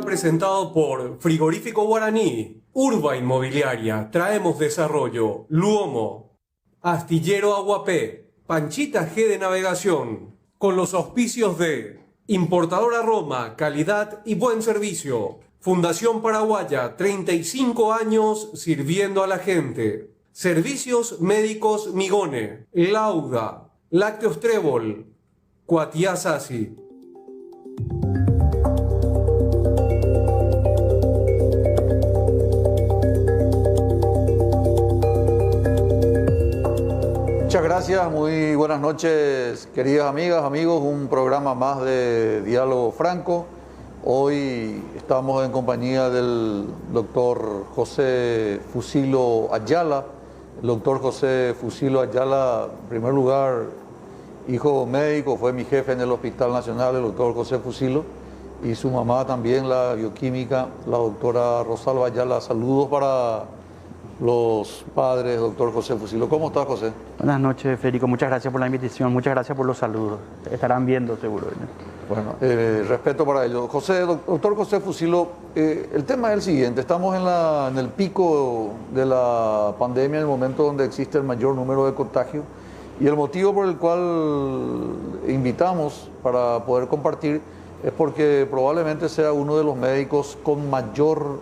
Presentado por Frigorífico Guaraní, Urba Inmobiliaria, Traemos Desarrollo, Luomo, Astillero Aguapé, Panchita G de Navegación, con los auspicios de Importadora Roma, calidad y buen servicio. Fundación Paraguaya, 35 años sirviendo a la gente. Servicios Médicos Migone, Lauda, Lácteos Trébol, Cuatiá Sasi. Muchas gracias, muy buenas noches, queridas amigas, amigos. Un programa más de Diálogo Franco. Hoy estamos en compañía del doctor José Fusilo Ayala. El doctor José Fusilo Ayala, en primer lugar, hijo médico, fue mi jefe en el Hospital Nacional, el doctor José Fusilo, y su mamá también, la bioquímica, la doctora Rosalba Ayala. Saludos para los padres, doctor José Fusilo. ¿Cómo estás, José? Buenas noches, Federico. Muchas gracias por la invitación, muchas gracias por los saludos. Estarán viendo seguro. Bueno, respeto para ellos. Doctor José Fusilo, el tema es el siguiente. Estamos en el pico de la pandemia, en el momento donde existe el mayor número de contagios, y el motivo por el cual invitamos para poder compartir es porque probablemente sea uno de los médicos con mayor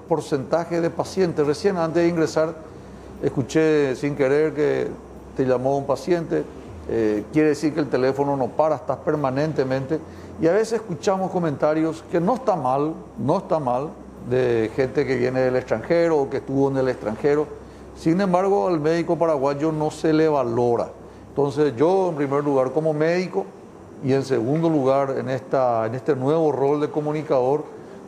porcentaje de pacientes. Recién, antes de ingresar, escuché sin querer que te llamó un paciente. Quiere decir que el teléfono no para, estás permanentemente. Y a veces escuchamos comentarios que no está mal, de gente que viene del extranjero o que estuvo en el extranjero. Sin embargo, al médico paraguayo no se le valora. Entonces yo, en primer lugar, como médico, y en segundo lugar, en este nuevo rol de comunicador,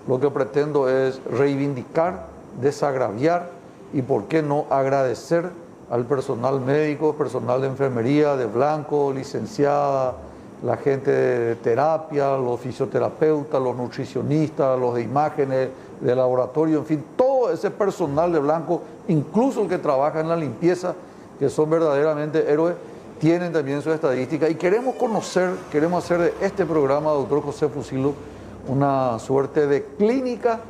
lo que pretendo es reivindicar, desagraviar y, por qué no, agradecer al personal médico, personal de enfermería, de blanco, licenciada, la gente de terapia, los fisioterapeutas, los nutricionistas, los de imágenes, de laboratorio, en fin, todo ese personal de blanco, incluso el que trabaja en la limpieza, que son verdaderamente héroes, tienen también su estadística. Y queremos hacer de este programa, doctor José Fusilo, una suerte de clínica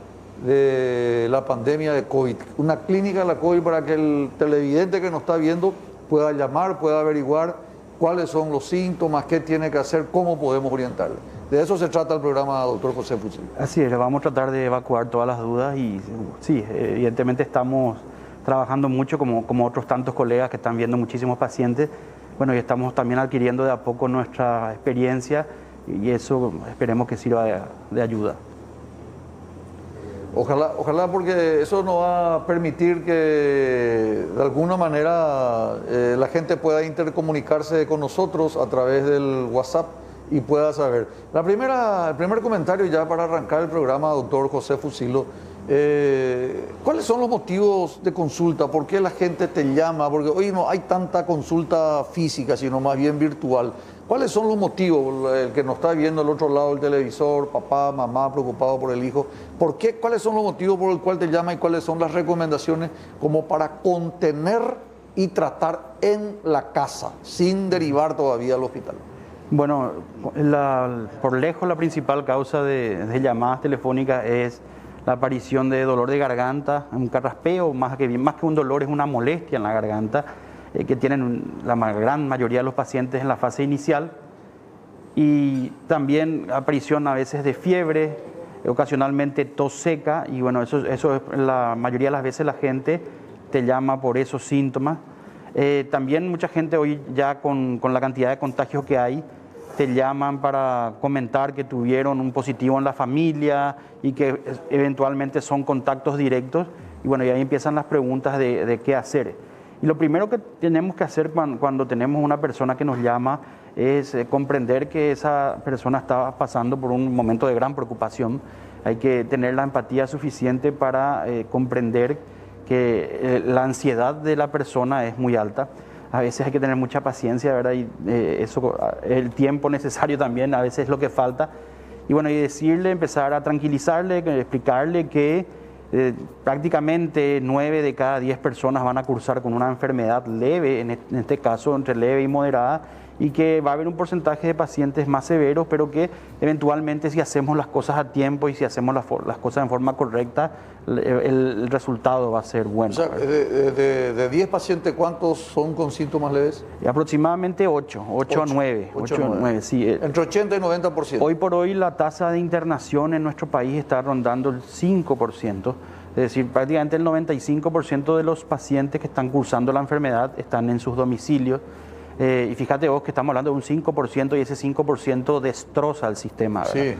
de la pandemia de COVID, una clínica de la COVID para que el televidente que nos está viendo pueda llamar, pueda averiguar cuáles son los síntomas, qué tiene que hacer, cómo podemos orientarle. De eso se trata el programa, doctor José Fusilo. Así es, vamos a tratar de evacuar todas las dudas y sí, evidentemente estamos trabajando mucho como otros tantos colegas que están viendo muchísimos pacientes. Bueno, y estamos también adquiriendo de a poco nuestra experiencia y eso esperemos que sirva de ayuda. Ojalá, porque eso nos va a permitir que de alguna manera la gente pueda intercomunicarse con nosotros a través del WhatsApp y pueda saber. El primer comentario ya para arrancar el programa, doctor José Fusilo. ¿Cuáles son los motivos de consulta? ¿Por qué la gente te llama? Porque hoy no hay tanta consulta física, sino más bien virtual. ¿Cuáles son los motivos? El que nos está viendo al otro lado del televisor, papá, mamá, preocupado por el hijo. ¿Por qué? ¿Cuáles son los motivos por el cual te llama y cuáles son las recomendaciones como para contener y tratar en la casa, sin derivar todavía al hospital? Bueno, por lejos la principal causa de llamadas telefónicas es la aparición de dolor de garganta, un carraspeo, más que un dolor, es una molestia en la garganta, que tienen la gran mayoría de los pacientes en la fase inicial, y también aparición a veces de fiebre, ocasionalmente tos seca, y bueno, eso es, la mayoría de las veces la gente te llama por esos síntomas. También mucha gente hoy ya con la cantidad de contagios que hay, te llaman para comentar que tuvieron un positivo en la familia y que eventualmente son contactos directos. Y bueno, y ahí empiezan las preguntas de qué hacer. Y lo primero que tenemos que hacer cuando tenemos una persona que nos llama es comprender que esa persona está pasando por un momento de gran preocupación. Hay que tener la empatía suficiente para comprender que la ansiedad de la persona es muy alta. A veces hay que tener mucha paciencia, ¿verdad? Y eso, el tiempo necesario también, a veces es lo que falta. Y bueno, y empezar a tranquilizarle, explicarle que prácticamente 9 de cada 10 personas van a cursar con una enfermedad leve, en este caso entre leve y moderada, y que va a haber un porcentaje de pacientes más severos, pero que eventualmente si hacemos las cosas a tiempo y si hacemos las cosas en forma correcta, el resultado va a ser bueno. O sea, de 10 pacientes, ¿cuántos son con síntomas leves? Y aproximadamente 8 a 9. 8 a 9, sí. Entre 80 y 90%. Hoy por hoy la tasa de internación en nuestro país está rondando el 5%. Es decir, prácticamente el 95% de los pacientes que están cursando la enfermedad están en sus domicilios. Y fíjate vos que estamos hablando de un 5% y ese 5% destroza el sistema, ¿verdad? Sí,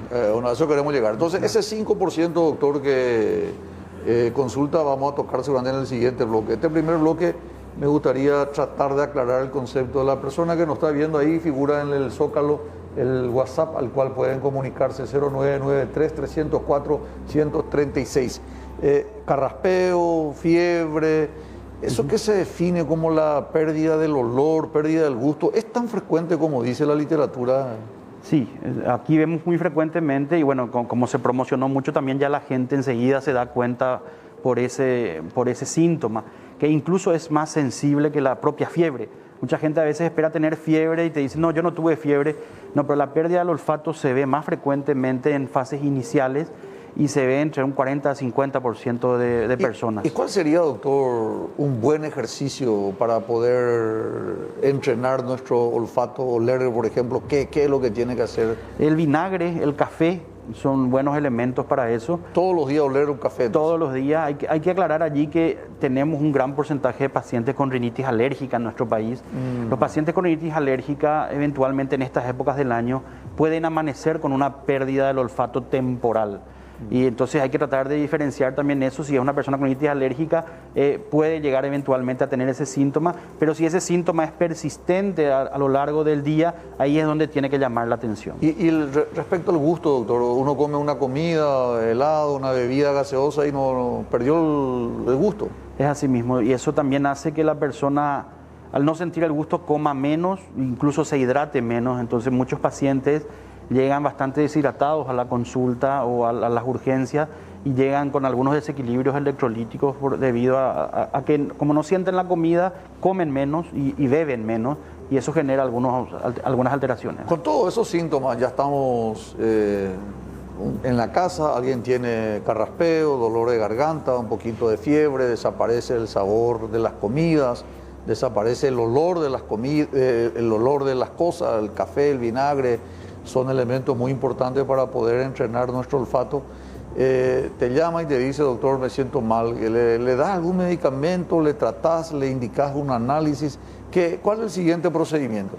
a eso queremos llegar. Entonces, ese 5%, doctor, que consulta, vamos a tocar seguramente en el siguiente bloque. Este primer bloque me gustaría tratar de aclarar el concepto. La persona que nos está viendo ahí figura en el Zócalo el WhatsApp al cual pueden comunicarse, 0993-304-136. Carraspeo, fiebre, eso que se define como la pérdida del olor, pérdida del gusto, ¿es tan frecuente como dice la literatura? Sí, aquí vemos muy frecuentemente y bueno, como se promocionó mucho también ya la gente enseguida se da cuenta por ese síntoma, que incluso es más sensible que la propia fiebre. Mucha gente a veces espera tener fiebre y te dice, no, yo no tuve fiebre. No, pero la pérdida del olfato se ve más frecuentemente en fases iniciales y se ve entre un 40 a 50% de personas. ¿Y cuál sería, doctor, un buen ejercicio para poder entrenar nuestro olfato, oler, por ejemplo? ¿Qué es lo que tiene que hacer? El vinagre, el café son buenos elementos para eso. ¿Todos los días oler un café? Todos los días. Hay que aclarar allí que tenemos un gran porcentaje de pacientes con rinitis alérgica en nuestro país. Los pacientes con rinitis alérgica, eventualmente en estas épocas del año, pueden amanecer con una pérdida del olfato temporal. Y entonces hay que tratar de diferenciar también eso. Si es una persona con rinitis alérgica, puede llegar eventualmente a tener ese síntoma, pero si ese síntoma es persistente a lo largo del día, ahí es donde tiene que llamar la atención. Y respecto al gusto, doctor, uno come una comida, helado, una bebida gaseosa y no perdió el gusto. Es así mismo, y eso también hace que la persona, al no sentir el gusto, coma menos, incluso se hidrate menos. Entonces muchos pacientes llegan bastante deshidratados a la consulta o a las urgencias y llegan con algunos desequilibrios electrolíticos debido a que como no sienten la comida, comen menos y beben menos y eso genera algunas alteraciones. Con todos esos síntomas ya estamos en la casa, alguien tiene carraspeo, dolor de garganta, un poquito de fiebre, desaparece el sabor de las comidas, desaparece el olor de las comidas, el olor de las cosas, el café, el vinagre. Son elementos muy importantes para poder entrenar nuestro olfato. Te llama y te dice, doctor, me siento mal. ¿Le das algún medicamento? ¿Le tratás? ¿Le indicás un análisis? ¿Cuál es el siguiente procedimiento?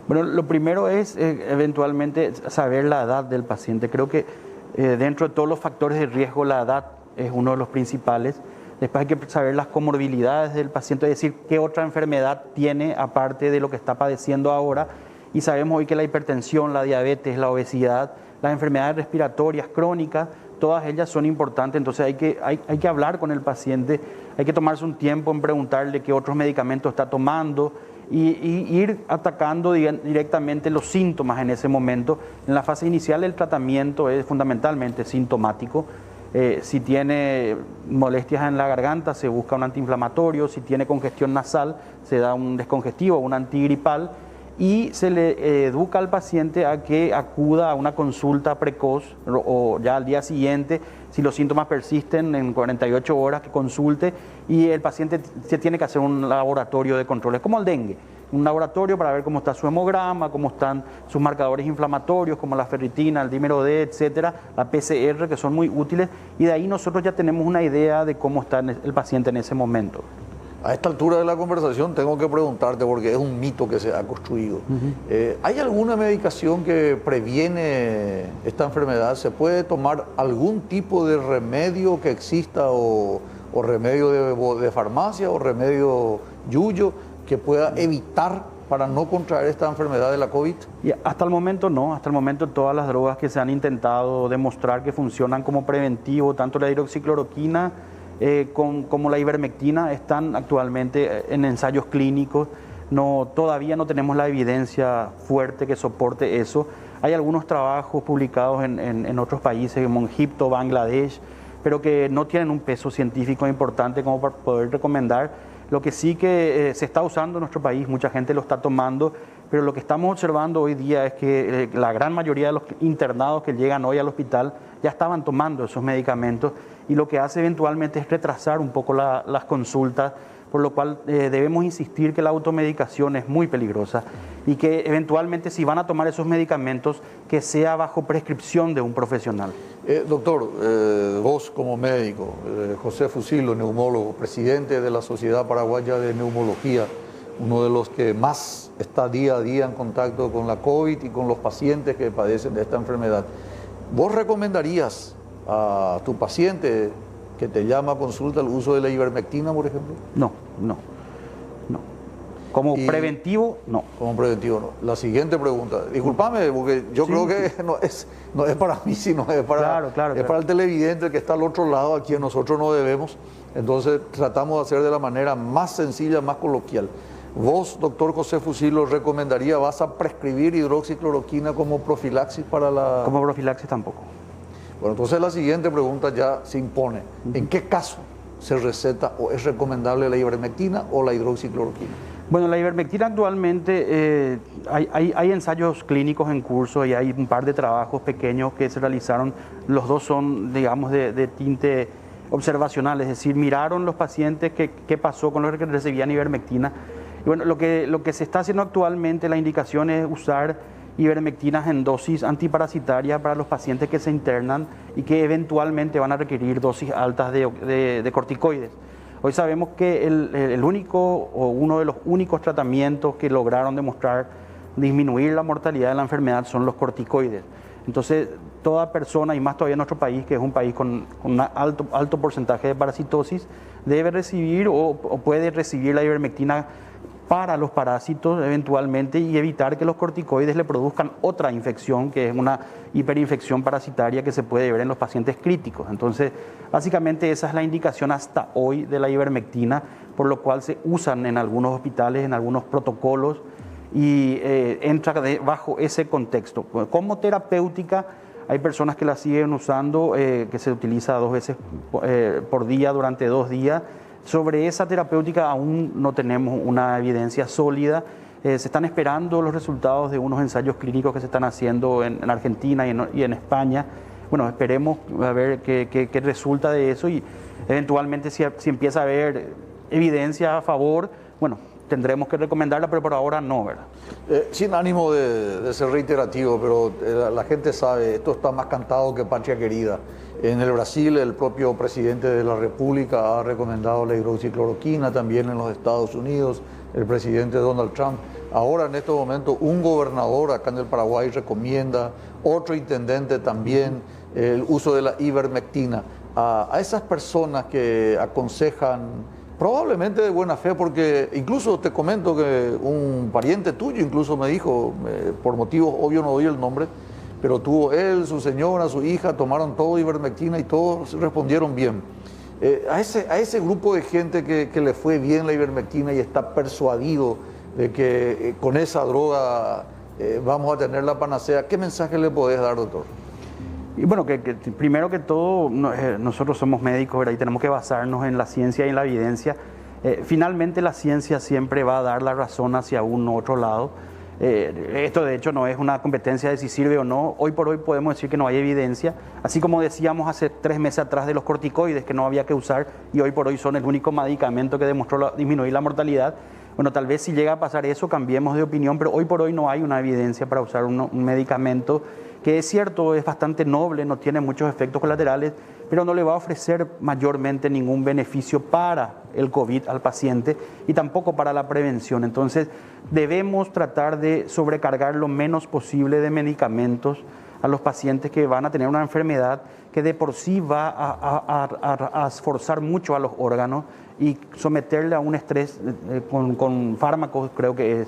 Bueno, lo primero es eventualmente saber la edad del paciente. Creo que dentro de todos los factores de riesgo, la edad es uno de los principales. Después hay que saber las comorbilidades del paciente, es decir, qué otra enfermedad tiene aparte de lo que está padeciendo ahora. Y sabemos hoy que la hipertensión, la diabetes, la obesidad, las enfermedades respiratorias crónicas, todas ellas son importantes. Entonces hay que hablar con el paciente, hay que tomarse un tiempo en preguntarle qué otros medicamentos está tomando y ir atacando directamente los síntomas en ese momento. En la fase inicial el tratamiento es fundamentalmente sintomático. Si tiene molestias en la garganta se busca un antiinflamatorio, si tiene congestión nasal se da un descongestivo, un antigripal. Y se le educa al paciente a que acuda a una consulta precoz o ya al día siguiente, si los síntomas persisten en 48 horas, que consulte y el paciente se tiene que hacer un laboratorio de controles, como el dengue, un laboratorio para ver cómo está su hemograma, cómo están sus marcadores inflamatorios, como la ferritina, el dímero D, etcétera, la PCR, que son muy útiles, y de ahí nosotros ya tenemos una idea de cómo está el paciente en ese momento. A esta altura de la conversación tengo que preguntarte, porque es un mito que se ha construido. ¿Hay alguna medicación que previene esta enfermedad? ¿Se puede tomar algún tipo de remedio que exista o remedio de farmacia o remedio yuyo que pueda evitar para no contraer esta enfermedad de la COVID? Y hasta el momento no, hasta el momento todas las drogas que se han intentado demostrar que funcionan como preventivo, tanto la hidroxicloroquina como la ivermectina, están actualmente en ensayos clínicos. Todavía no tenemos la evidencia fuerte que soporte eso. Hay algunos trabajos publicados en otros países como en Egipto, Bangladesh, pero que no tienen un peso científico importante como para poder recomendar. Lo que sí que se está usando en nuestro país, mucha gente lo está tomando, pero lo que estamos observando hoy día es que la gran mayoría de los internados que llegan hoy al hospital ya estaban tomando esos medicamentos, y lo que hace eventualmente es retrasar un poco las consultas, por lo cual debemos insistir que la automedicación es muy peligrosa y que eventualmente, si van a tomar esos medicamentos, que sea bajo prescripción de un profesional. Doctor, vos como médico, José Fusilo, neumólogo, presidente de la Sociedad Paraguaya de Neumología, uno de los que más está día a día en contacto con la COVID y con los pacientes que padecen de esta enfermedad, ¿vos recomendarías a tu paciente que te llama a consulta el uso de la ivermectina, por ejemplo? No. Como preventivo, no. Como preventivo, no. La siguiente pregunta, discúlpame, porque yo creo que no es para mí, sino es para, para el televidente que está al otro lado, a quien nosotros no debemos. Entonces tratamos de hacer de la manera más sencilla, más coloquial. Vos, doctor José Fusilo, ¿recomendaría, vas a prescribir hidroxicloroquina como profilaxis para la...? Como profilaxis tampoco. Bueno, entonces la siguiente pregunta ya se impone. ¿En qué caso se receta o es recomendable la ivermectina o la hidroxicloroquina? Bueno, la ivermectina actualmente hay ensayos clínicos en curso y hay un par de trabajos pequeños que se realizaron. Los dos son, digamos, de tinte observacional, es decir, miraron los pacientes qué pasó con los que recibían ivermectina. Y bueno, lo que se está haciendo actualmente, la indicación es usar ivermectinas en dosis antiparasitarias para los pacientes que se internan y que eventualmente van a requerir dosis altas de corticoides. Hoy sabemos que el único o uno de los únicos tratamientos que lograron demostrar disminuir la mortalidad de la enfermedad son los corticoides. Entonces, toda persona, y más todavía en nuestro país, que es un país con un alto porcentaje de parasitosis, debe recibir o puede recibir la ivermectina para los parásitos eventualmente y evitar que los corticoides le produzcan otra infección, que es una hiperinfección parasitaria que se puede ver en los pacientes críticos. Entonces, básicamente esa es la indicación hasta hoy de la ivermectina, por lo cual se usan en algunos hospitales, en algunos protocolos, y entra bajo ese contexto. Como terapéutica, hay personas que la siguen usando, que se utiliza 2 veces por día durante 2 días. Sobre esa terapéutica aún no tenemos una evidencia sólida. Se están esperando los resultados de unos ensayos clínicos que se están haciendo en Argentina y en España. Bueno, esperemos a ver qué resulta de eso, y eventualmente si empieza a haber evidencia a favor, bueno, tendremos que recomendarla, pero por ahora no, ¿verdad? Sin ánimo de ser reiterativo, pero la gente sabe, esto está más cantado que patria querida. En el Brasil, el propio presidente de la República ha recomendado la hidroxicloroquina, también en los Estados Unidos, el presidente Donald Trump. Ahora, en este momento, un gobernador acá en el Paraguay recomienda, otro intendente también, el uso de la ivermectina. A esas personas que aconsejan, probablemente de buena fe, porque incluso te comento que un pariente tuyo incluso me dijo, por motivos obvios no doy el nombre, pero tuvo él, su señora, su hija, tomaron todo ivermectina y todos respondieron bien. A ese grupo de gente que le fue bien la ivermectina y está persuadido de que con esa droga vamos a tener la panacea, ¿qué mensaje le podés dar, doctor? Y bueno, que primero que todo, nosotros somos médicos, ¿verdad? Y tenemos que basarnos en la ciencia y en la evidencia. Finalmente la ciencia siempre va a dar la razón hacia uno u otro lado. Esto de hecho no es una competencia de si sirve o no. Hoy por hoy podemos decir que no hay evidencia, así como decíamos hace 3 meses atrás de los corticoides que no había que usar, y hoy por hoy son el único medicamento que demostró disminuir la mortalidad. Bueno, tal vez si llega a pasar eso cambiemos de opinión, pero hoy por hoy no hay una evidencia para usar un medicamento que, es cierto, es bastante noble, no tiene muchos efectos colaterales, pero no le va a ofrecer mayormente ningún beneficio para el COVID al paciente y tampoco para la prevención. Entonces, debemos tratar de sobrecargar lo menos posible de medicamentos a los pacientes que van a tener una enfermedad que de por sí va a esforzar mucho a los órganos, y someterle a un estrés con fármacos creo que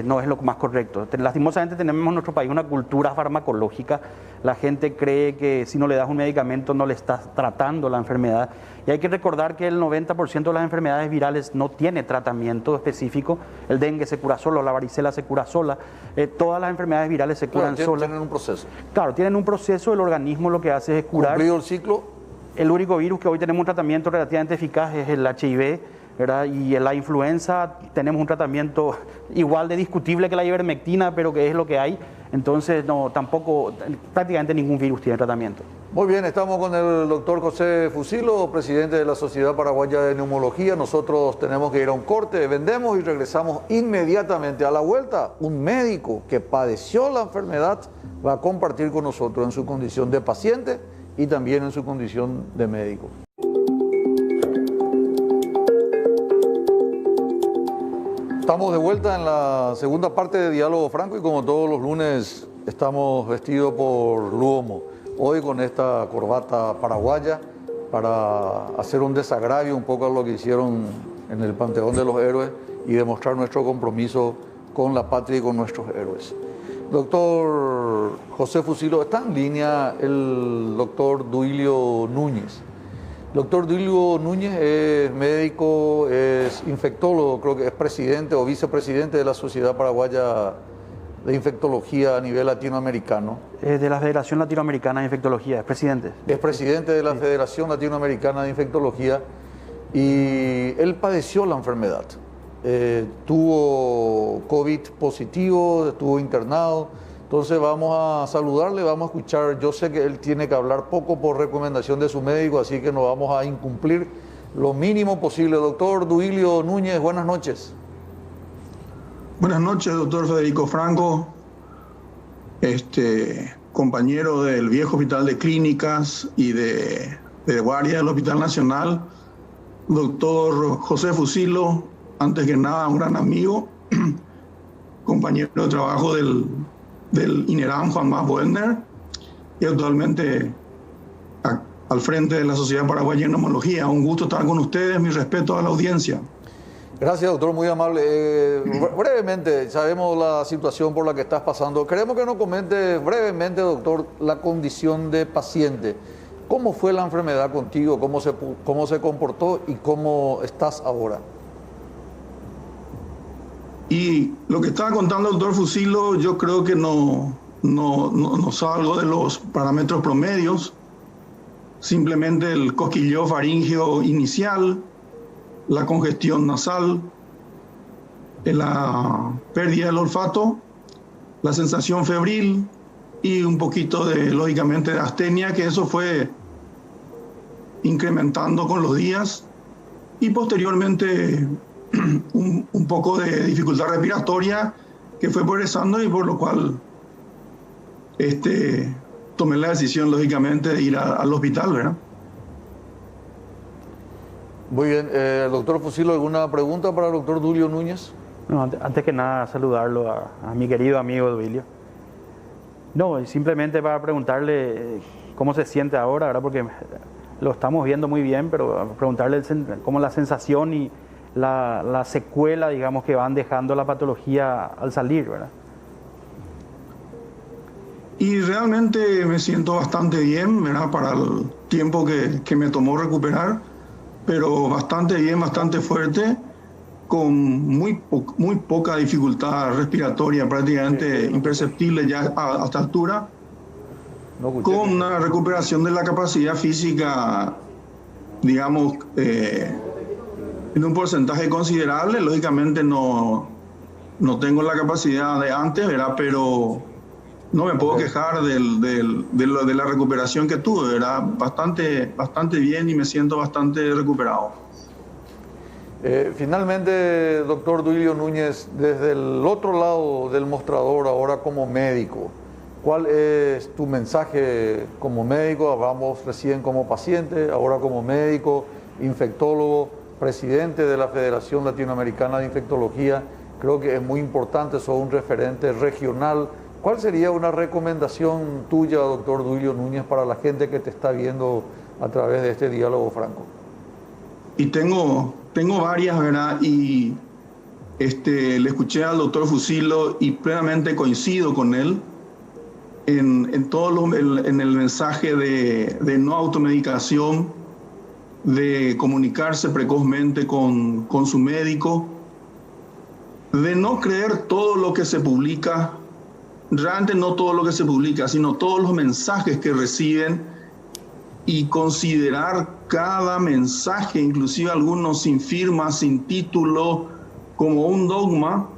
no es lo más correcto. Lastimosamente tenemos en nuestro país una cultura farmacológica. La gente cree que si no le das un medicamento no le estás tratando la enfermedad. Y hay que recordar que el 90% de las enfermedades virales no tiene tratamiento específico. El dengue se cura solo, la varicela se cura sola. Todas las enfermedades virales se curan solas. Tienen un proceso. Claro, tienen un proceso. El organismo lo que hace es curar. ¿Cumplido el ciclo? El único virus que hoy tenemos un tratamiento relativamente eficaz es el HIV. ¿verdad? Y en la influenza tenemos un tratamiento igual de discutible que la ivermectina, pero que es lo que hay. Entonces, no, tampoco, prácticamente ningún virus tiene tratamiento. Muy bien, estamos con el doctor José Fusilo, presidente de la Sociedad Paraguaya de Neumología. Nosotros tenemos que ir a un corte, vendemos y regresamos inmediatamente. A la vuelta, un médico que padeció la enfermedad va a compartir con nosotros en su condición de paciente y también en su condición de médico. Estamos de vuelta en la segunda parte de Diálogo Franco y como todos los lunes estamos vestidos por Luomo. Hoy con esta corbata paraguaya para hacer un desagravio un poco a lo que hicieron en el Panteón de los Héroes y demostrar nuestro compromiso con la patria y con nuestros héroes. Doctor José Fusilo, está en línea el doctor Duilio Núñez. Doctor Duilio Núñez es médico, es infectólogo, creo que es presidente o vicepresidente de la Sociedad Paraguaya de Infectología a nivel latinoamericano. De la Federación Latinoamericana de Infectología, es presidente. Es presidente de la Federación Latinoamericana de Infectología y él padeció la enfermedad. Tuvo COVID positivo, estuvo internado. Entonces vamos a saludarle, vamos a escuchar. Yo sé que él tiene que hablar poco por recomendación de su médico, así que nos vamos a incumplir lo mínimo posible. Doctor Duilio Núñez, buenas noches. Buenas noches, doctor Federico Franco, compañero del viejo Hospital de Clínicas y de guardia del Hospital Nacional. Doctor José Fusilo, antes que nada un gran amigo, compañero de trabajo del INERAM Juan Mas Boelner y actualmente al frente de la Sociedad Paraguaya de Neumología. Un gusto estar con ustedes, mi respeto a la audiencia. Gracias, doctor, muy amable. Brevemente, sabemos la situación por la que estás pasando. Queremos que nos comente brevemente, doctor, la condición de paciente. ¿Cómo fue la enfermedad contigo? ¿Cómo se comportó y cómo estás ahora? Y lo que estaba contando el doctor Fusilo, yo creo que no salgo de los parámetros promedios. Simplemente el cosquilleo faríngeo inicial, la congestión nasal, la pérdida del olfato, la sensación febril y un poquito lógicamente, de astenia, que eso fue incrementando con los días, y posteriormente un poco de dificultad respiratoria que fue progresando y por lo cual tomé la decisión, lógicamente, de ir al hospital, ¿verdad? Muy bien. Doctor Fusilo, ¿alguna pregunta para el doctor Duilio Núñez? No, antes que nada, saludarlo a mi querido amigo Duilio. No, simplemente para preguntarle cómo se siente ahora, ¿verdad? Porque lo estamos viendo muy bien, pero preguntarle cómo la sensación y la secuela, digamos, que van dejando la patología al salir, ¿verdad? Y realmente me siento bastante bien, ¿verdad? Para el tiempo que me tomó recuperar, pero bastante bien, bastante fuerte, con muy poca dificultad respiratoria, prácticamente imperceptible ya a esta altura, con una recuperación de la capacidad física, digamos, en un porcentaje considerable. Lógicamente no tengo la capacidad de antes, ¿verdad? Pero no me puedo quejar de la recuperación que tuve, ¿verdad? Bastante bien y me siento bastante recuperado. Finalmente, doctor Duilio Núñez, desde el otro lado del mostrador, ahora como médico, ¿cuál es tu mensaje como médico? Hablamos recién como paciente, ahora como médico, infectólogo, presidente de la Federación Latinoamericana de Infectología. Creo que es muy importante, sos un referente regional. ¿Cuál sería una recomendación tuya, doctor Duilio Núñez, para la gente que te está viendo a través de este diálogo franco? Y tengo varias, ¿verdad? Y le escuché al doctor Fusilo y plenamente coincido con él en el mensaje de no automedicación, de comunicarse precozmente con su médico, de no creer todo lo que se publica, realmente no todo lo que se publica, sino todos los mensajes que reciben, y considerar cada mensaje, inclusive algunos sin firma, sin título, como un dogma.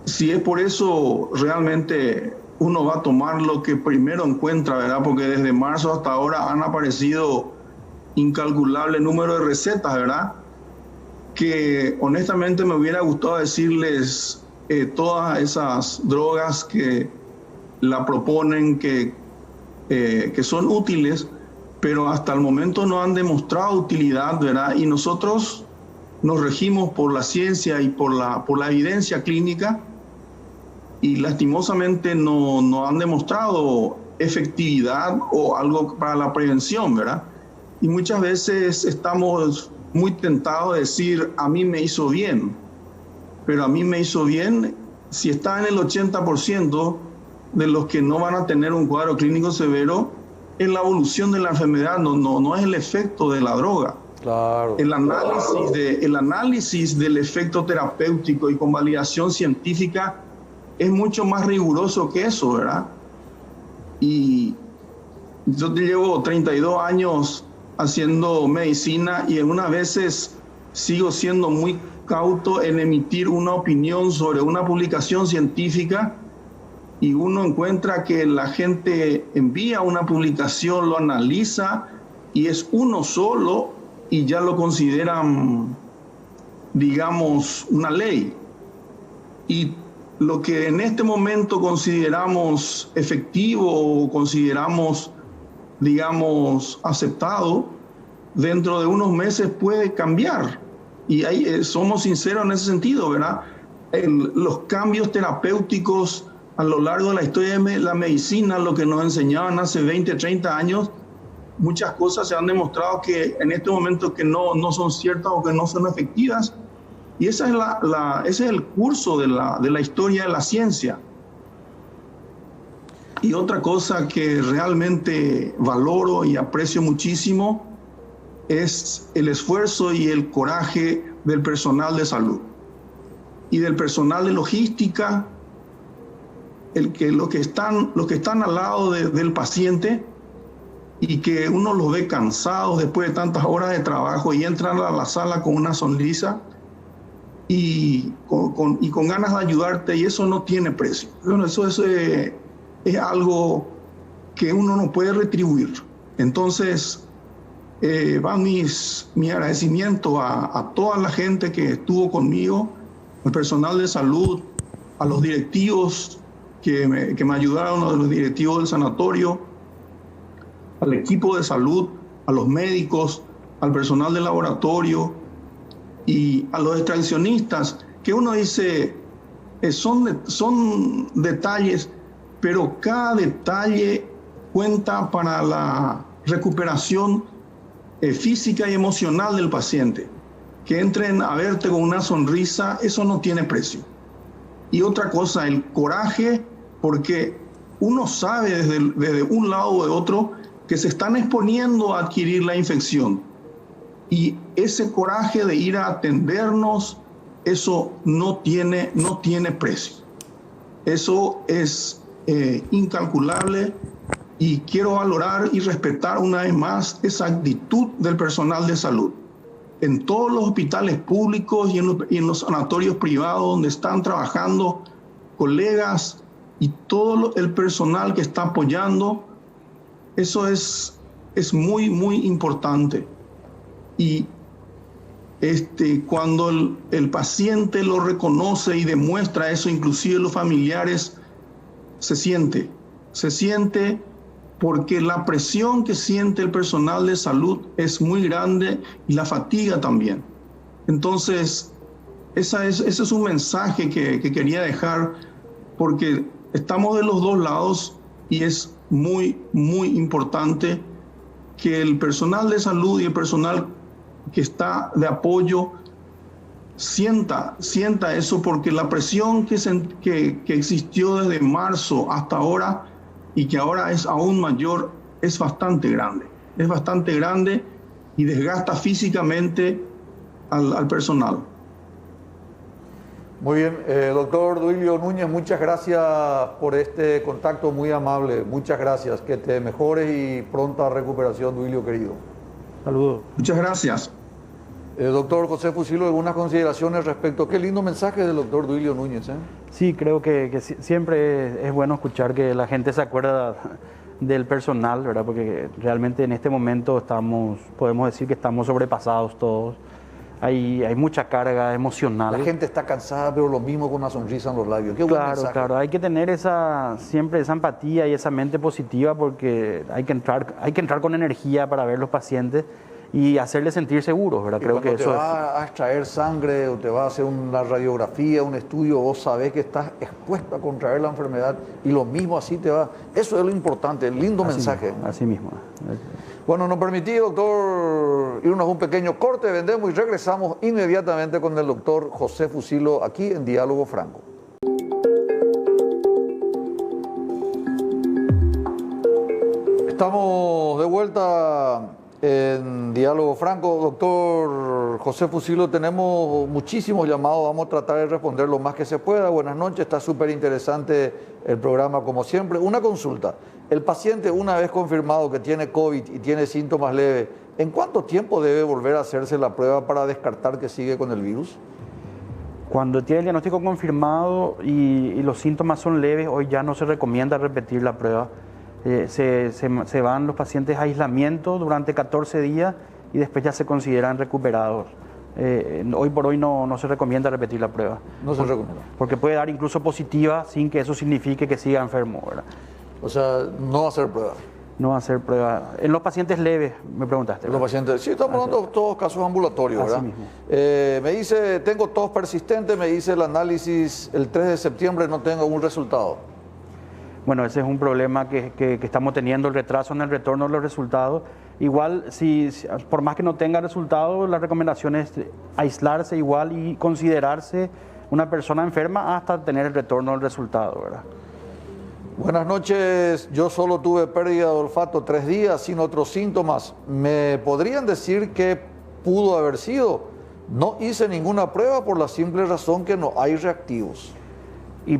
Si es por eso, realmente uno va a tomar lo que primero encuentra, ¿verdad? Porque desde marzo hasta ahora han aparecido incalculable número de recetas, ¿verdad? Que honestamente me hubiera gustado decirles todas esas drogas que la proponen, que son útiles, pero hasta el momento no han demostrado utilidad, ¿verdad? Y nosotros nos regimos por la ciencia y por la evidencia clínica, y lastimosamente no han demostrado efectividad o algo para la prevención, ¿verdad? Y muchas veces estamos muy tentados de decir, a mí me hizo bien, pero a mí me hizo bien si está en el 80% de los que no van a tener un cuadro clínico severo, en la evolución de la enfermedad, no es el efecto de la droga. Claro. El análisis del efecto terapéutico y con validación científica es mucho más riguroso que eso, ¿verdad? Y yo llevo 32 años haciendo medicina y algunas veces sigo siendo muy cauto en emitir una opinión sobre una publicación científica, y uno encuentra que la gente envía una publicación, lo analiza y es uno solo y ya lo consideran, digamos, una ley. Y lo que en este momento consideramos efectivo o consideramos, digamos, aceptado, dentro de unos meses puede cambiar. Y ahí somos sinceros en ese sentido, ¿verdad? Los cambios terapéuticos a lo largo de la historia de la medicina, lo que nos enseñaban hace 20, 30 años, muchas cosas se han demostrado que en este momento que no son ciertas o que no son efectivas. Y ese es el curso de la historia de la ciencia. Y otra cosa que realmente valoro y aprecio muchísimo es el esfuerzo y el coraje del personal de salud y del personal de logística, los que están al lado del paciente, y que uno los ve cansados después de tantas horas de trabajo y entran a la sala con una sonrisa y con ganas de ayudarte, y eso no tiene precio. Bueno, eso es algo que uno no puede retribuir. Entonces, va mi agradecimiento a toda la gente que estuvo conmigo, al personal de salud, a los directivos que me ayudaron, a los directivos del sanatorio, al equipo de salud, a los médicos, al personal de laboratorio y a los extraccionistas, que uno dice, son detalles, pero cada detalle cuenta para la recuperación física y emocional del paciente. Que entren a verte con una sonrisa, eso no tiene precio. Y otra cosa, el coraje, porque uno sabe desde un lado o de otro que se están exponiendo a adquirir la infección. Y ese coraje de ir a atendernos, eso no tiene precio. Eso es incalculable, y quiero valorar y respetar una vez más esa actitud del personal de salud. En todos los hospitales públicos y en los sanatorios privados donde están trabajando colegas y todo el personal que está apoyando, eso es muy, muy importante. Y cuando el paciente lo reconoce y demuestra eso, inclusive los familiares, se siente porque la presión que siente el personal de salud es muy grande y la fatiga también. Entonces, ese es un mensaje que quería dejar, porque estamos de los dos lados y es muy, muy importante que el personal de salud y el personal que está de apoyo sienta eso, porque la presión que existió desde marzo hasta ahora y que ahora es aún mayor, es bastante grande y desgasta físicamente al personal. Muy bien, doctor Duilio Núñez, muchas gracias por este contacto muy amable, muchas gracias, que te mejores y pronta recuperación, Duilio querido. Saludos. Muchas gracias. Doctor José Fusilo, algunas consideraciones respecto. Qué lindo mensaje del doctor Duilio Núñez, ¿eh? Sí, creo que siempre es bueno escuchar que la gente se acuerda del personal, ¿verdad? Porque realmente en este momento podemos decir que estamos sobrepasados todos. Hay mucha carga emocional. La gente está cansada, pero lo mismo con una sonrisa en los labios. Qué buen mensaje. Claro, hay que tener siempre esa empatía y esa mente positiva, porque hay que entrar con energía para ver los pacientes y hacerles sentir seguros, ¿verdad? Y Creo cuando que te eso va a extraer sangre o te va a hacer una radiografía, un estudio, vos sabés que estás expuesto a contraer la enfermedad y lo mismo así te va. Eso es lo importante, el lindo mensaje. Así mismo. Bueno, nos permití, doctor, irnos a un pequeño corte, vendemos y regresamos inmediatamente con el doctor José Fusilo aquí en Diálogo Franco. Estamos de vuelta en Diálogo Franco. Doctor José Fusilo, tenemos muchísimos llamados, vamos a tratar de responder lo más que se pueda. Buenas noches, está súper interesante el programa como siempre. Una consulta, el paciente una vez confirmado que tiene COVID y tiene síntomas leves, ¿en cuánto tiempo debe volver a hacerse la prueba para descartar que sigue con el virus? Cuando tiene el diagnóstico confirmado y los síntomas son leves, hoy ya no se recomienda repetir la prueba. Se van los pacientes a aislamiento durante 14 días y después ya se consideran recuperados. Hoy por hoy no se recomienda repetir la prueba. No se recomienda. Porque puede dar incluso positiva sin que eso signifique que siga enfermo, ¿verdad? O sea, no hacer prueba. No hacer prueba. En los pacientes leves, me preguntaste, ¿verdad? Los pacientes, sí, estamos hablando de todos casos ambulatorios, ¿verdad? Así mismo. Me dice, tengo tos persistente, me dice el análisis el 3 de septiembre, no tengo un resultado. Bueno, ese es un problema que estamos teniendo, el retraso en el retorno de los resultados. Igual, por más que no tenga resultados, la recomendación es aislarse igual y considerarse una persona enferma hasta tener el retorno del resultado, ¿verdad? Buenas noches, yo solo tuve pérdida de olfato 3 días sin otros síntomas. ¿Me podrían decir qué pudo haber sido? No hice ninguna prueba por la simple razón que no hay reactivos. Y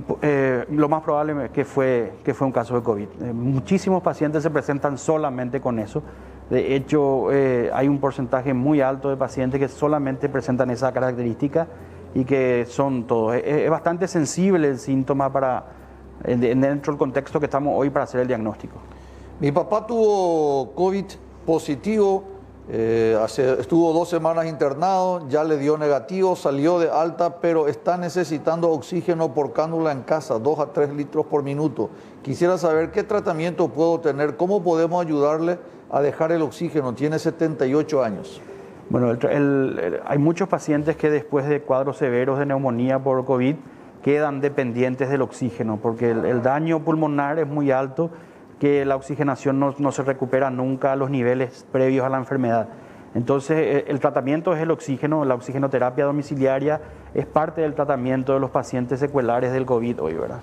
lo más probable que fue un caso de COVID. Muchísimos pacientes se presentan solamente con eso. De hecho, hay un porcentaje muy alto de pacientes que solamente presentan esa característica y que son todos. Es bastante sensible el síntoma dentro del contexto que estamos hoy para hacer el diagnóstico. Mi papá tuvo COVID positivo. Estuvo 2 semanas internado, ya le dio negativo, salió de alta, pero está necesitando oxígeno por cánula en casa, 2 a 3 litros por minuto. Quisiera saber qué tratamiento puedo tener, cómo podemos ayudarle a dejar el oxígeno. Tiene 78 años. Bueno, hay muchos pacientes que después de cuadros severos de neumonía por COVID quedan dependientes del oxígeno, porque el daño pulmonar es muy alto, que la oxigenación no se recupera nunca a los niveles previos a la enfermedad. Entonces, el tratamiento es el oxígeno, la oxigenoterapia domiciliaria es parte del tratamiento de los pacientes secuelares del COVID hoy, ¿verdad?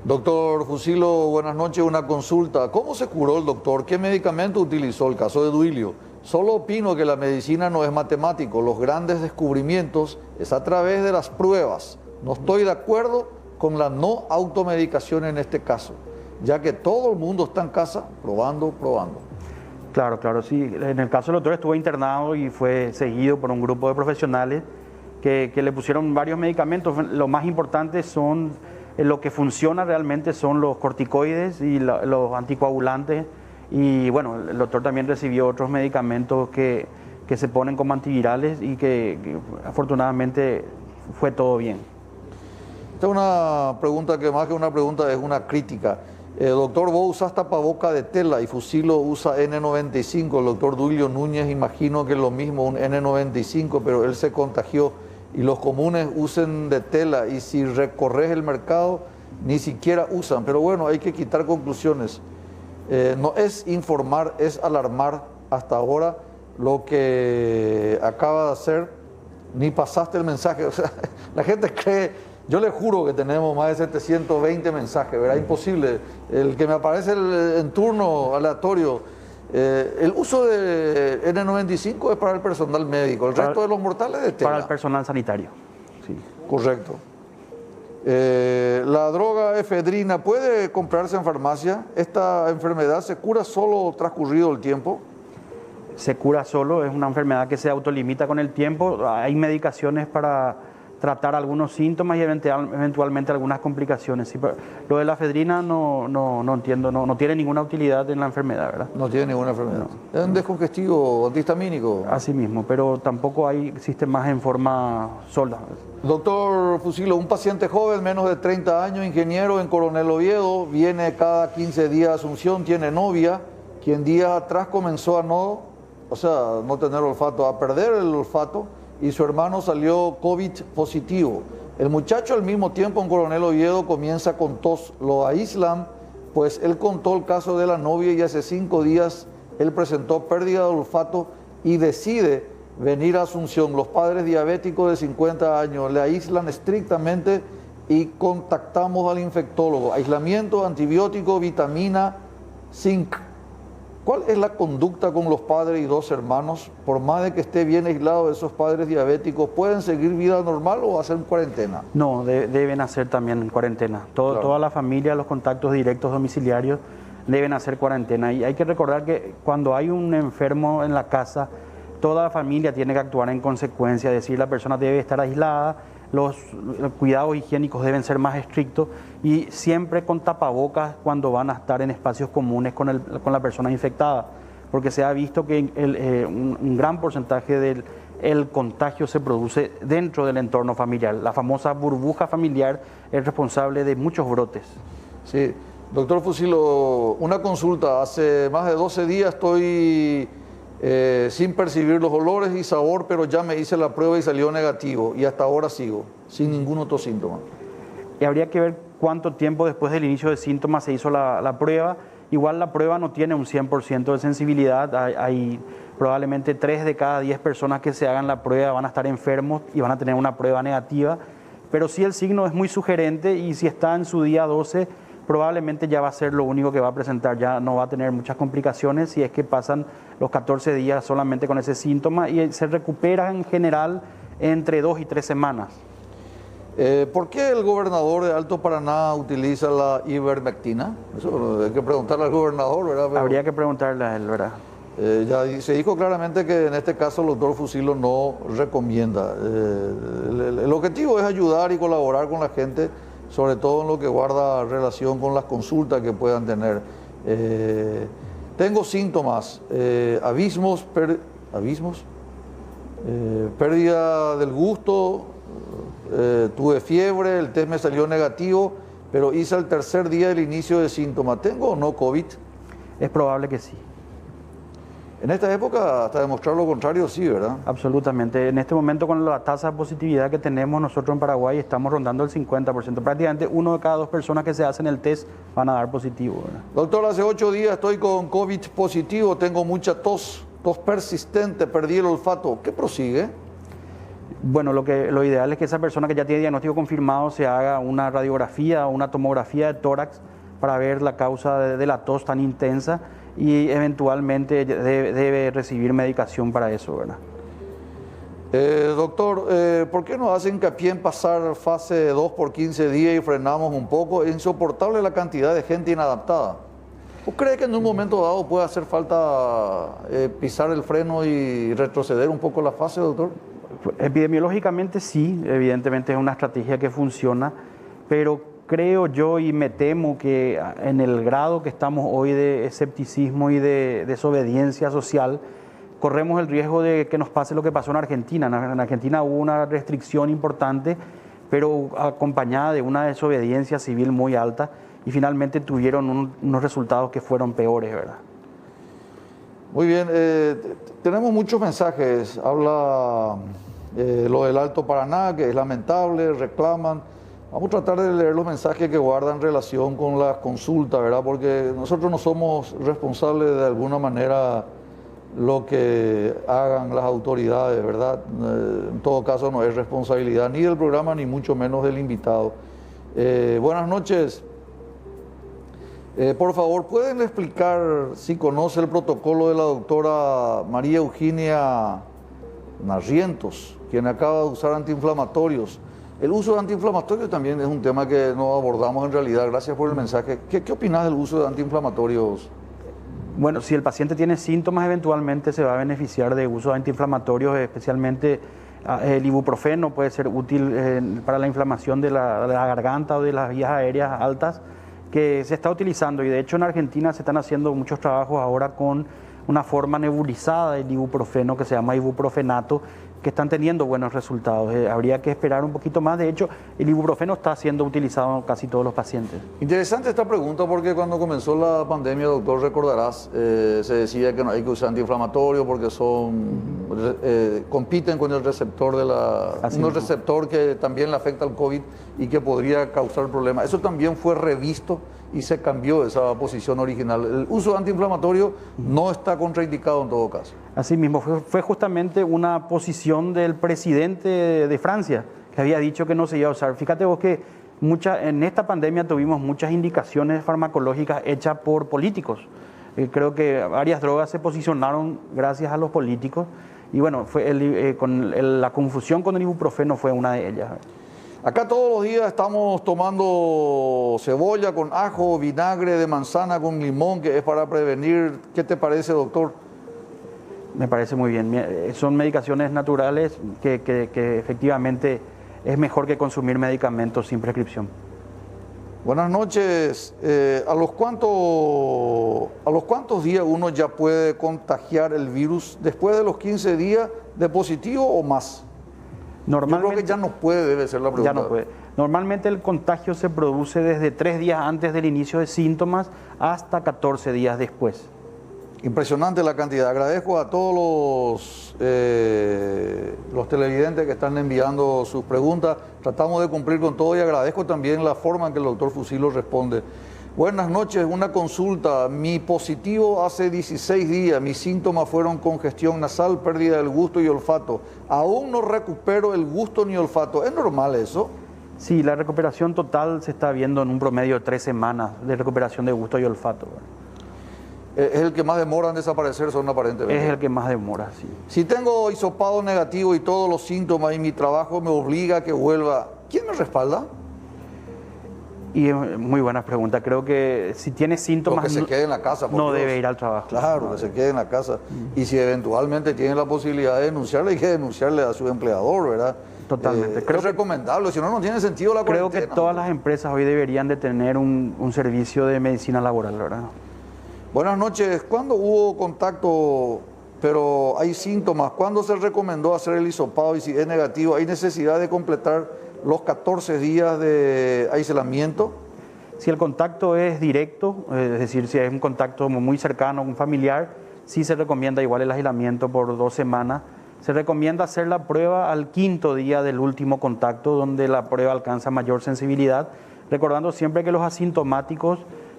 Doctor Fusilo, buenas noches, una consulta. ¿Cómo se curó el doctor? ¿Qué medicamento utilizó? El caso de Duilio. Solo opino que la medicina no es matemático, los grandes descubrimientos es a través de las pruebas. No estoy de acuerdo con la no automedicación en este caso, ya que todo el mundo está en casa probando. Claro, sí. En el caso del doctor estuvo internado y fue seguido por un grupo de profesionales que le pusieron varios medicamentos. Lo más importante son, lo que funciona realmente son los corticoides y los anticoagulantes. Y bueno, el doctor también recibió otros medicamentos que se ponen como antivirales y que afortunadamente fue todo bien. Esta es una pregunta que más que una pregunta es una crítica. Doctor, vos usás tapaboca de tela y Fusilo usa N95. El doctor Duilio Núñez, imagino que es lo mismo, un N95, pero él se contagió. Y los comunes usen de tela y si recorres el mercado ni siquiera usan. Pero bueno, hay que quitar conclusiones. No es informar, es alarmar hasta ahora lo que acaba de hacer. Ni pasaste el mensaje. O sea, la gente cree... Yo le juro que tenemos más de 720 mensajes, ¿verdad? Imposible. El que me aparece en turno aleatorio. El uso de N95 es para el personal médico, el resto de los mortales de tela. Para el personal sanitario, sí. Correcto. La droga efedrina puede comprarse en farmacia. ¿Esta enfermedad se cura solo transcurrido el tiempo? se cura solo, es una enfermedad que se autolimita con el tiempo. Hay medicaciones para tratar algunos síntomas y eventualmente algunas complicaciones. Sí, pero lo de la efedrina no entiendo, no tiene ninguna utilidad en la enfermedad, ¿verdad? No tiene ninguna enfermedad. Es un descongestivo antihistamínico. Así mismo, pero tampoco existe más en forma sola. Doctor Fusilo, un paciente joven, menos de 30 años, ingeniero en Coronel Oviedo, viene cada 15 días a Asunción, tiene novia, quien días atrás comenzó a no tener olfato, a perder el olfato, y su hermano salió COVID positivo. El muchacho al mismo tiempo en Coronel Oviedo comienza con tos, lo aíslan, pues él contó el caso de la novia y hace 5 días él presentó pérdida de olfato y decide venir a Asunción. Los padres diabéticos de 50 años le aíslan estrictamente y contactamos al infectólogo. Aislamiento, antibiótico, vitamina, zinc. ¿Cuál es la conducta con los padres y 2 hermanos? Por más de que esté bien aislado, esos padres diabéticos, ¿pueden seguir vida normal o hacer cuarentena? No, deben hacer también cuarentena. Claro. Toda la familia, los contactos directos domiciliarios deben hacer cuarentena. Y hay que recordar que cuando hay un enfermo en la casa, toda la familia tiene que actuar en consecuencia, es decir, la persona debe estar aislada, los cuidados higiénicos deben ser más estrictos y siempre con tapabocas cuando van a estar en espacios comunes con la persona infectada, porque se ha visto que un gran porcentaje del contagio se produce dentro del entorno familiar. La famosa burbuja familiar es responsable de muchos brotes. Sí, doctor Fusilo, una consulta. Hace más de 12 días estoy sin percibir los olores y sabor, pero ya me hice la prueba y salió negativo y hasta ahora sigo sin ningún otro síntoma. Y habría que ver cuánto tiempo después del inicio de síntomas se hizo la prueba. Igual la prueba no tiene un 100% de sensibilidad. Hay probablemente 3 de cada 10 personas que se hagan la prueba van a estar enfermos y van a tener una prueba negativa. Pero sí el signo es muy sugerente y si está en su día 12, probablemente ya va a ser lo único que va a presentar. Ya no va a tener muchas complicaciones si es que pasan los 14 días solamente con ese síntoma y se recupera en general entre 2 y 3 semanas. ¿Por qué el gobernador de Alto Paraná utiliza la ivermectina? Eso hay que preguntarle al gobernador, ¿verdad? Pero, habría que preguntarle a él, ¿verdad? Ya se dijo claramente que en este caso el doctor Fusilo no recomienda. El objetivo es ayudar y colaborar con la gente, sobre todo en lo que guarda relación con las consultas que puedan tener. Tengo síntomas, abismos, pérdida del gusto, tuve fiebre, el test me salió negativo, pero hice el tercer día del inicio de síntomas. ¿Tengo o no COVID? Es probable que sí. En esta época, hasta demostrar lo contrario, sí, ¿verdad? Absolutamente. En este momento, con la tasa de positividad que tenemos nosotros en Paraguay, estamos rondando el 50%. Prácticamente 1 de cada 2 personas que se hacen el test van a dar positivo, ¿verdad? Doctor, hace 8 días estoy con COVID positivo, tengo mucha tos persistente, perdí el olfato. ¿Qué prosigue? Bueno, lo ideal es que esa persona que ya tiene diagnóstico confirmado se haga una radiografía o una tomografía de tórax para ver la causa de la tos tan intensa y eventualmente debe recibir medicación para eso, ¿verdad? Doctor, ¿por qué no hace hincapié en pasar fase 2 por 15 días y frenamos un poco? Es insoportable la cantidad de gente inadaptada. ¿Usted cree que en un momento dado puede hacer falta pisar el freno y retroceder un poco la fase, doctor? Epidemiológicamente sí, evidentemente es una estrategia que funciona, pero creo yo y me temo que en el grado que estamos hoy de escepticismo y de desobediencia social, corremos el riesgo de que nos pase lo que pasó en Argentina. En Argentina hubo una restricción importante, pero acompañada de una desobediencia civil muy alta y finalmente tuvieron unos resultados que fueron peores, ¿verdad? Muy bien, tenemos muchos mensajes. Habla lo del Alto Paraná, que es lamentable, reclaman. Vamos a tratar de leer los mensajes que guardan relación con las consultas, ¿verdad? Porque nosotros no somos responsables de alguna manera lo que hagan las autoridades, ¿verdad? En todo caso no es responsabilidad ni del programa ni mucho menos del invitado. Buenas noches. Por favor, ¿pueden explicar si conoce el protocolo de la doctora María Eugenia Narrientos, quien acaba de usar antiinflamatorios? El uso de antiinflamatorios también es un tema que no abordamos en realidad. Gracias por el mensaje. ¿Qué opinas del uso de antiinflamatorios? Bueno, si el paciente tiene síntomas, eventualmente se va a beneficiar de uso de antiinflamatorios, especialmente el ibuprofeno puede ser útil para la inflamación de la garganta o de las vías aéreas altas, que se está utilizando. Y de hecho en Argentina se están haciendo muchos trabajos ahora con una forma nebulizada del ibuprofeno que se llama ibuprofenato, que están teniendo buenos resultados. Habría que esperar un poquito más. De hecho, el ibuprofeno está siendo utilizado en casi todos los pacientes. Interesante esta pregunta porque cuando comenzó la pandemia, doctor, recordarás, se decía que no hay que usar antiinflamatorios porque compiten con el receptor un receptor que también le afecta al COVID y que podría causar problemas. Eso también fue revisto y se cambió esa posición original. El uso de antiinflamatorio no está contraindicado en todo caso. Así mismo, fue justamente una posición del presidente de Francia que había dicho que no se iba a usar. Fíjate vos que en esta pandemia tuvimos muchas indicaciones farmacológicas hechas por políticos. Creo que varias drogas se posicionaron gracias a los políticos y bueno, la confusión con el ibuprofeno fue una de ellas. Acá todos los días estamos tomando cebolla con ajo, vinagre de manzana con limón, que es para prevenir. ¿Qué te parece, doctor? Me parece muy bien. Son medicaciones naturales que efectivamente es mejor que consumir medicamentos sin prescripción. Buenas noches. ¿A los cuántos días uno ya puede contagiar el virus? ¿Después de los 15 días de positivo o más? Yo creo que ya no puede, debe ser la pregunta. Ya no puede. Normalmente el contagio se produce desde 3 días antes del inicio de síntomas hasta 14 días después. Impresionante la cantidad. Agradezco a todos los televidentes que están enviando sus preguntas. Tratamos de cumplir con todo y agradezco también la forma en que el doctor Fusilo responde. Buenas noches, una consulta. Mi positivo hace 16 días. Mis síntomas fueron congestión nasal, pérdida del gusto y olfato. Aún no recupero el gusto ni olfato. ¿Es normal eso? Sí, la recuperación total se está viendo en un promedio de 3 semanas de recuperación de gusto y olfato. Es el que más demora en desaparecer, son aparentemente. Es el que más demora, sí. Si tengo hisopado negativo y todos los síntomas y mi trabajo me obliga a que vuelva, ¿quién me respalda? Y muy buena pregunta. Creo que si tiene síntomas... Que se quede en la casa. No debe ir al trabajo. Claro, que se quede en la casa. Y si eventualmente tiene la posibilidad de denunciarle, hay que denunciarle a su empleador, ¿verdad? Totalmente. Es recomendable, si no, no tiene sentido la cuarentena. Creo que todas las empresas hoy deberían de tener un servicio de medicina laboral, ¿verdad? Buenas noches. ¿Cuándo hubo contacto, pero hay síntomas? ¿Cuándo se recomendó hacer el hisopado y si es negativo? ¿Hay necesidad de completar los 14 días de aislamiento? Si el contacto es directo, es decir, si es un contacto muy cercano, un familiar, sí se recomienda igual el aislamiento por 2 semanas. Se recomienda hacer la prueba al 5.º día del último contacto, donde la prueba alcanza mayor sensibilidad, recordando siempre que los asintomáticos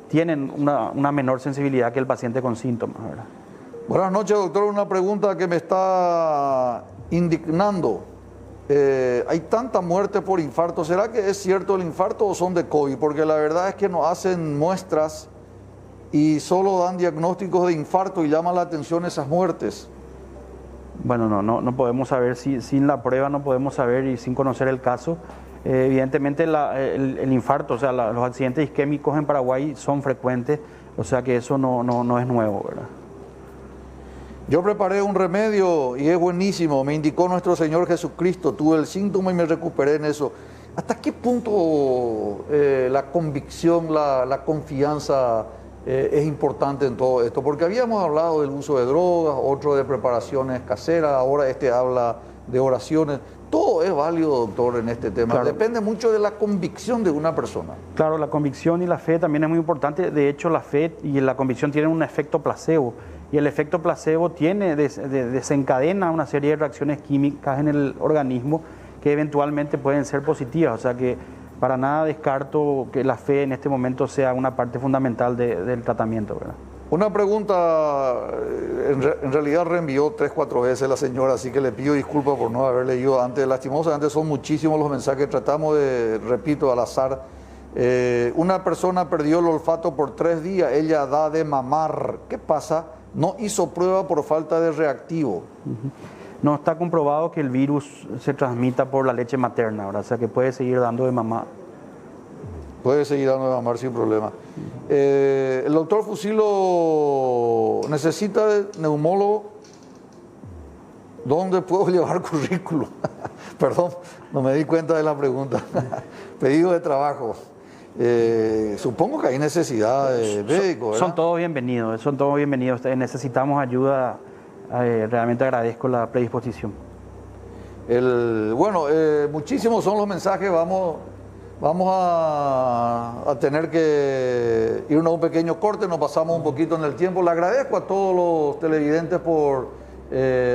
tienen una menor sensibilidad que el paciente con síntomas, ¿verdad? Buenas noches, doctor. Una pregunta que me está indignando. Hay tanta muerte por infarto. ¿Será que es cierto el infarto o son de COVID? Porque la verdad es que nos hacen muestras y solo dan diagnósticos de infarto y llama la atención esas muertes. Bueno, no podemos saber, sin la prueba no podemos saber y sin conocer el caso. Evidentemente el infarto, o sea, los accidentes isquémicos en Paraguay son frecuentes, o sea que eso no es nuevo, ¿verdad? Yo preparé un remedio y es buenísimo, me indicó nuestro Señor Jesucristo, tuve el síntoma y me recuperé en eso. ¿Hasta qué punto la convicción, la confianza es importante en todo esto? Porque habíamos hablado del uso de drogas, otro de preparaciones caseras, ahora habla de oraciones. Todo es válido, doctor, en este tema. Claro. Depende mucho de la convicción de una persona. Claro, la convicción y la fe también es muy importante. De hecho, la fe y la convicción tienen un efecto placebo. Y el efecto placebo desencadena una serie de reacciones químicas en el organismo que eventualmente pueden ser positivas. O sea que para nada descarto que la fe en este momento sea una parte fundamental del tratamiento, ¿verdad? Una pregunta, en realidad reenvió 3-4 veces la señora, así que le pido disculpas por no haber leído antes. Lastimosamente son muchísimos los mensajes, tratamos de, repito, al azar. Una persona perdió el olfato por 3 días, ella da de mamar. ¿Qué pasa? No hizo prueba por falta de reactivo. No está comprobado que el virus se transmita por la leche materna, ¿verdad? O sea que puede seguir dando de mamar. Puede seguir dando de mamar sin problema. El doctor Fusilo necesita de neumólogo. ¿Dónde puedo llevar currículum? Perdón, no me di cuenta de la pregunta. Pedido de trabajo. Supongo que hay necesidad de médicos, ¿verdad? Son todos bienvenidos, son todos bienvenidos. Necesitamos ayuda. Realmente agradezco la predisposición. Bueno, muchísimos son los mensajes. Vamos a tener que irnos a un pequeño corte, nos pasamos un poquito en el tiempo. Le agradezco a todos los televidentes por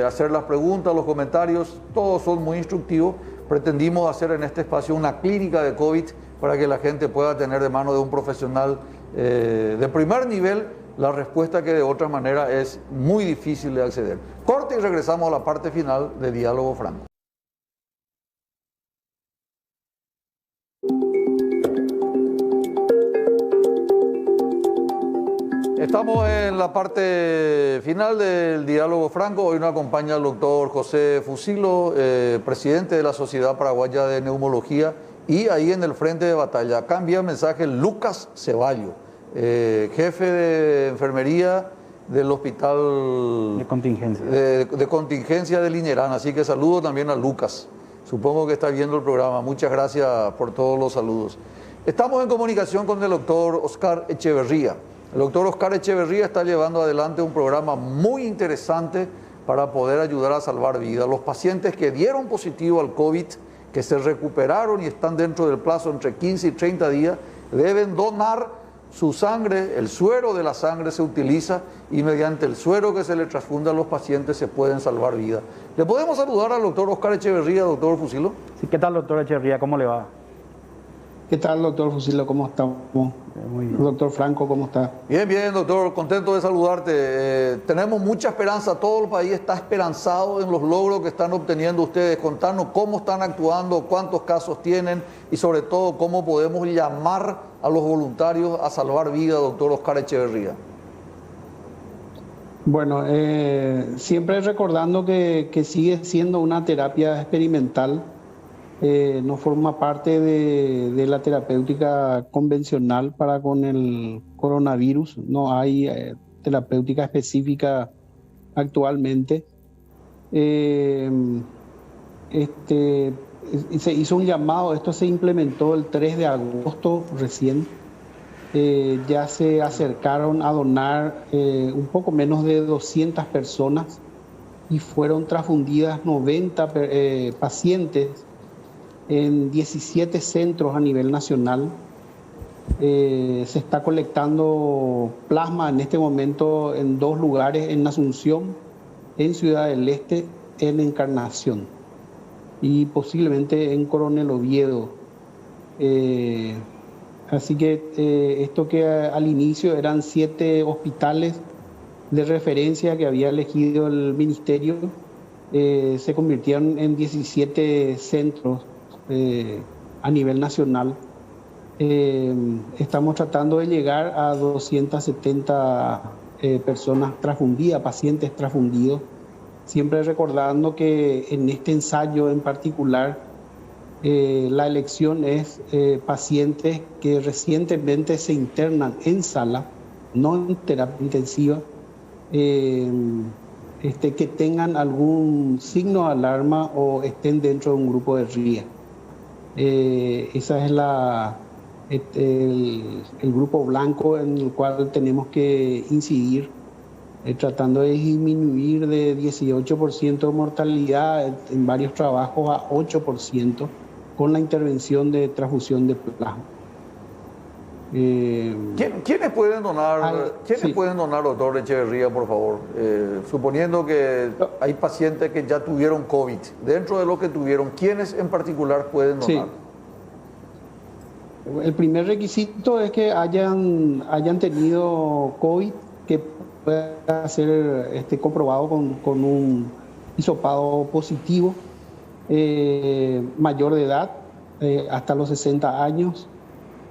hacer las preguntas, los comentarios, todos son muy instructivos. Pretendimos hacer en este espacio una clínica de COVID para que la gente pueda tener de mano de un profesional de primer nivel la respuesta que de otra manera es muy difícil de acceder. Corte y regresamos a la parte final de Diálogo Franco. Estamos en la parte final del Diálogo Franco. Hoy nos acompaña el doctor José Fusilo, presidente de la Sociedad Paraguaya de Neumología, y ahí en el frente de batalla. Acá envía mensaje Lucas Ceballo, jefe de enfermería del hospital de contingencia de Liñerán. Así que saludo también a Lucas. Supongo que está viendo el programa. Muchas gracias por todos los saludos. Estamos en comunicación con el doctor Oscar Echeverría. El doctor Oscar Echeverría está llevando adelante un programa muy interesante para poder ayudar a salvar vidas. Los pacientes que dieron positivo al COVID, que se recuperaron y están dentro del plazo entre 15 y 30 días, deben donar su sangre. El suero de la sangre se utiliza y mediante el suero que se le transfunde a los pacientes se pueden salvar vidas. ¿Le podemos saludar al doctor Oscar Echeverría, doctor Fusilo? Sí, ¿qué tal, doctor Echeverría? ¿Cómo le va? ¿Qué tal, doctor Fusilo? ¿Cómo estamos? Muy bien. Doctor Franco, ¿cómo está? Bien, bien, doctor. Contento de saludarte. Tenemos mucha esperanza. Todo el país está esperanzado en los logros que están obteniendo ustedes. Contarnos cómo están actuando, cuántos casos tienen y sobre todo cómo podemos llamar a los voluntarios a salvar vidas, doctor Oscar Echeverría. Bueno, siempre recordando que sigue siendo una terapia experimental. No forma parte de la terapéutica convencional para con el coronavirus. No hay terapéutica específica actualmente. Se hizo un llamado, esto se implementó el 3 de agosto recién. Ya se acercaron a donar un poco menos de 200 personas y fueron transfundidas 90 pacientes en 17 centros a nivel nacional. Se está colectando plasma en este momento en 2 lugares, en Asunción, en Ciudad del Este, en Encarnación y posiblemente en Coronel Oviedo. Así que esto que al inicio eran 7 hospitales de referencia que había elegido el ministerio, se convirtieron en 17 centros a nivel nacional. Estamos tratando de llegar a 270 personas transfundidas, pacientes transfundidos, siempre recordando que en este ensayo en particular la elección es pacientes que recientemente se internan en sala, no en terapia intensiva, que tengan algún signo de alarma o estén dentro de un grupo de riesgo. Esa es el grupo blanco en el cual tenemos que incidir, tratando de disminuir de 18% de mortalidad en varios trabajos a 8% con la intervención de transfusión de plasma. ¿Quiénes pueden donar? ¿Quiénes pueden donar, doctor Echeverría, por favor? Suponiendo que hay pacientes que ya tuvieron COVID, dentro de lo que tuvieron, ¿quiénes en particular pueden donar? El primer requisito es que hayan tenido COVID, que pueda ser comprobado con un hisopado positivo, mayor de edad, hasta los 60 años,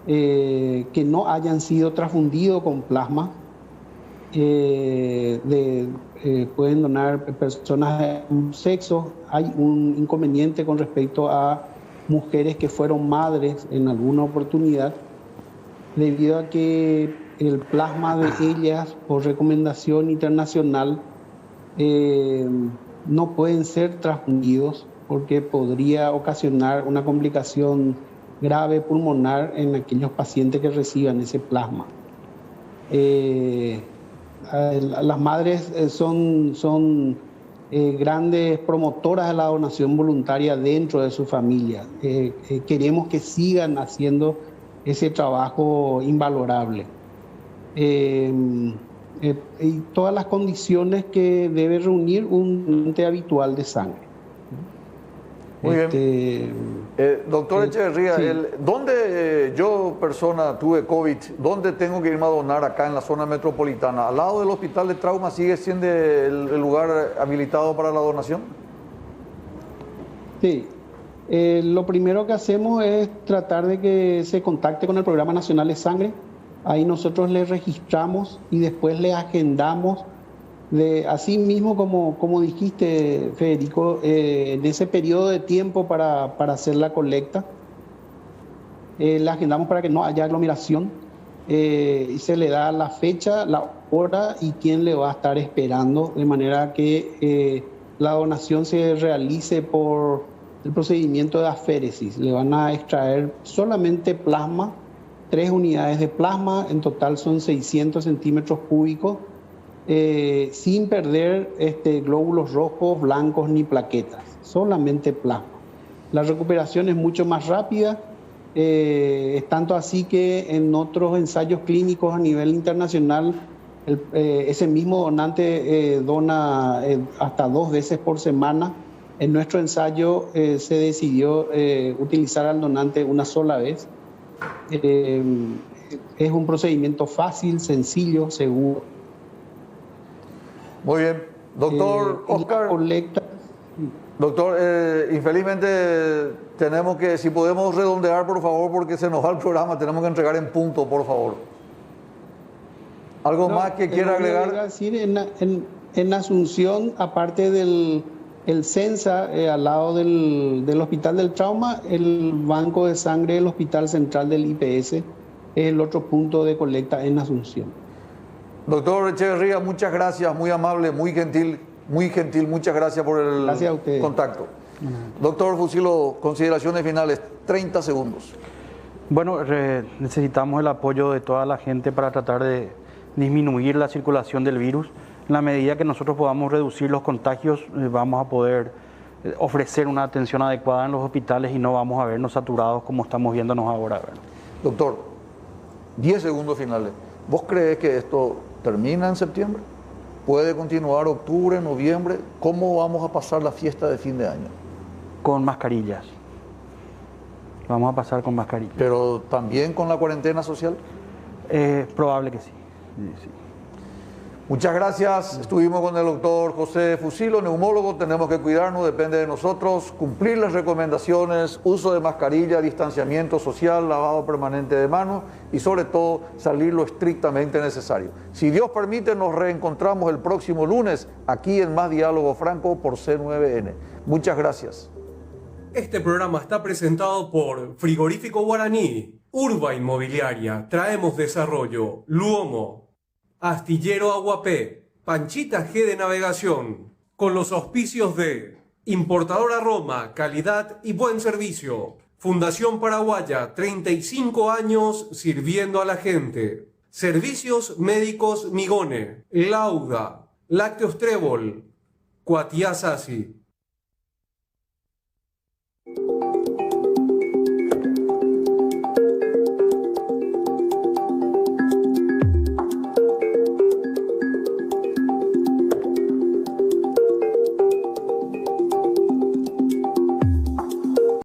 que no hayan sido transfundidos con plasma. Pueden donar personas de un sexo. Hay un inconveniente con respecto a mujeres que fueron madres en alguna oportunidad debido a que el plasma de ellas, por recomendación internacional, no pueden ser transfundidos porque podría ocasionar una complicación grave pulmonar en aquellos pacientes que reciban ese plasma. Las madres son grandes promotoras de la donación voluntaria dentro de su familia. Queremos que sigan haciendo ese trabajo invalorable. Y todas las condiciones que debe reunir un donante habitual de sangre. Muy bien. Doctor Echeverría, sí. ¿Dónde yo, persona, tuve COVID? ¿Dónde tengo que irme a donar acá en la zona metropolitana? ¿Al lado del hospital de trauma sigue siendo el lugar habilitado para la donación? Sí. Lo primero que hacemos es tratar de que se contacte con el Programa Nacional de Sangre. Ahí nosotros le registramos y después le agendamos, así mismo como dijiste, Federico, en ese periodo de tiempo para hacer la colecta. Le agendamos para que no haya aglomeración y se le da la fecha, la hora y quién le va a estar esperando, de manera que la donación se realice por el procedimiento de aféresis. Le van a extraer solamente plasma, 3 unidades de plasma, en total son 600 centímetros cúbicos, sin perder glóbulos rojos, blancos ni plaquetas, solamente plasma. La recuperación es mucho más rápida, es tanto así que en otros ensayos clínicos a nivel internacional, ese mismo donante dona hasta 2 veces por semana. En nuestro ensayo se decidió utilizar al donante una sola vez. Es un procedimiento fácil, sencillo, seguro. Muy bien. Doctor Oscar. Doctor, infelizmente tenemos que, si podemos redondear, por favor, porque se nos va el programa, tenemos que entregar en punto, por favor. ¿Algo más que quiera agregar? Decir, en Asunción, aparte del CENSA, al lado del Hospital del Trauma, el Banco de Sangre del Hospital Central del IPS es el otro punto de colecta en Asunción. Doctor Echeverría, muchas gracias, muy amable, muy gentil, muchas gracias por el contacto. Doctor Fusilo, consideraciones finales, 30 segundos. Bueno, necesitamos el apoyo de toda la gente para tratar de disminuir la circulación del virus. En la medida que nosotros podamos reducir los contagios, vamos a poder ofrecer una atención adecuada en los hospitales y no vamos a vernos saturados como estamos viéndonos ahora. Doctor, 10 segundos finales. ¿Vos crees que esto termina en septiembre? ¿Puede continuar octubre, noviembre? ¿Cómo vamos a pasar la fiesta de fin de año? Con mascarillas. Vamos a pasar con mascarillas. ¿Pero también con la cuarentena social? Probable que sí. Sí. Muchas gracias. Estuvimos con el doctor José Fusilo, neumólogo. Tenemos que cuidarnos, depende de nosotros. Cumplir las recomendaciones, uso de mascarilla, distanciamiento social, lavado permanente de manos y sobre todo salir lo estrictamente necesario. Si Dios permite, nos reencontramos el próximo lunes aquí en Más Diálogo Franco por C9N. Muchas gracias. Este programa está presentado por Frigorífico Guaraní, Urba Inmobiliaria, Traemos Desarrollo, Luomo, Astillero Aguapé, Panchita G de Navegación, con los auspicios de Importadora Roma, calidad y buen servicio. Fundación Paraguaya, 35 años sirviendo a la gente. Servicios Médicos Migone, Lauda, Lácteos Trébol, Cuatiá Sasi.